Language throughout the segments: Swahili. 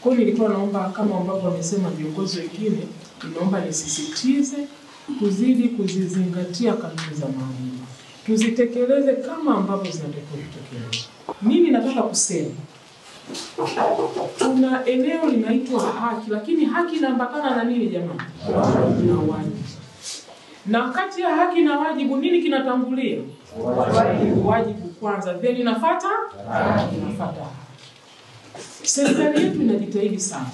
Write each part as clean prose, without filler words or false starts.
Kwa hiyo nilikuwa naomba kama ambavyo wamesema viongozi wengine, naomba nisisitize kuzidi kuzizingatia kanuni za maadili. Tuzitekeleze kama ambavyo zinatakiwa kutekelezwa. Nini nataka kusema? Tuna eneo linaitwa haki, lakini haki inaambatana na nini jamani? Na wajibu. Na kati ya haki na wajibu nini kinatangulia? Wajibu kwanza, then inafuata haki. Serikali yetu inajitahidi sana.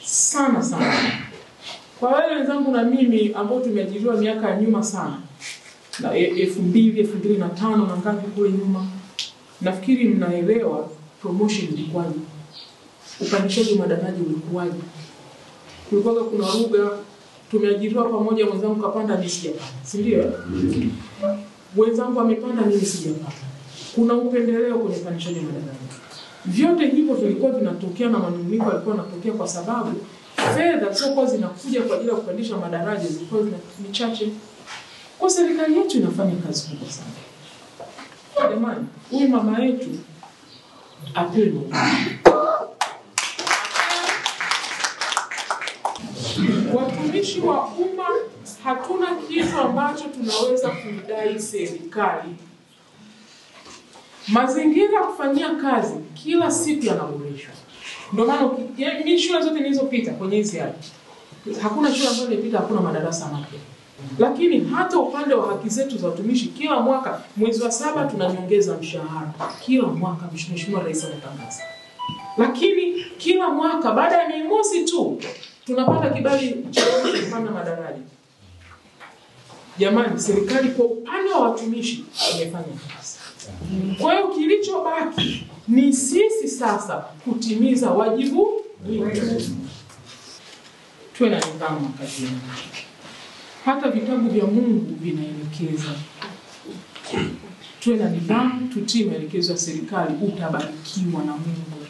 Sana. Kwa wale wenzangu na mimi ambao tumeajiriwa miaka ya nyuma sana, na 2000, 2005 na ngapi kule nyuma, nafikiri mnaelewa promotion ilikuwaje. Upandishaji wa madaraja ulikuwaje. Kulikuwa kuna lugha, tumeajiriwa pamoja, wenzangu kapanda mimi sijapanda. Si ndio? Wenzangu wamepanda mimi sijapanda. Kuna upendeleo kwenye upandishaji wa madaraja. Vyote hivyo vilikuwa vinatokea na manunguniko yalikuwa yanatokea kwa sababu fedha zilizokuwa zinakuja kwa ajili ya kupandisha madaraja zilikuwa ni chache. Kwa serikali yetu inafanya kazi kubwa sana. Jamani, huyu mama yetu apewe watumishi wa umma, hatuna kitu ambacho tunaweza kudai serikali. Mazingira kufanyia kazi kila siku yanaboreshwa. Ndio maana mimi shule zote nilizopita kwenye hizi hali, hakuna shule ambayo nilipita hakuna madarasa mapya. Lakini hata upande wa haki zetu za watumishi, kila mwaka mwezi wa 7 tunanyongeza mshahara. Kila mwaka Mheshimiwa Rais anatangaza. Lakini kila mwaka baada ya miezi tu tunapata kibali cha kupanda madaraja. Jamani, serikali kwa upande wa watumishi imefanya kazi. Kwa hiyo kilichobaki ni sisi sasa kutimiza wajibu wetu. Tuwe na nidhamu kazini. Hata vitabu vya Mungu vinaelekeza. Tuwe na nidhamu, tutii maelekezo ya serikali, utabarikiwa na Mungu.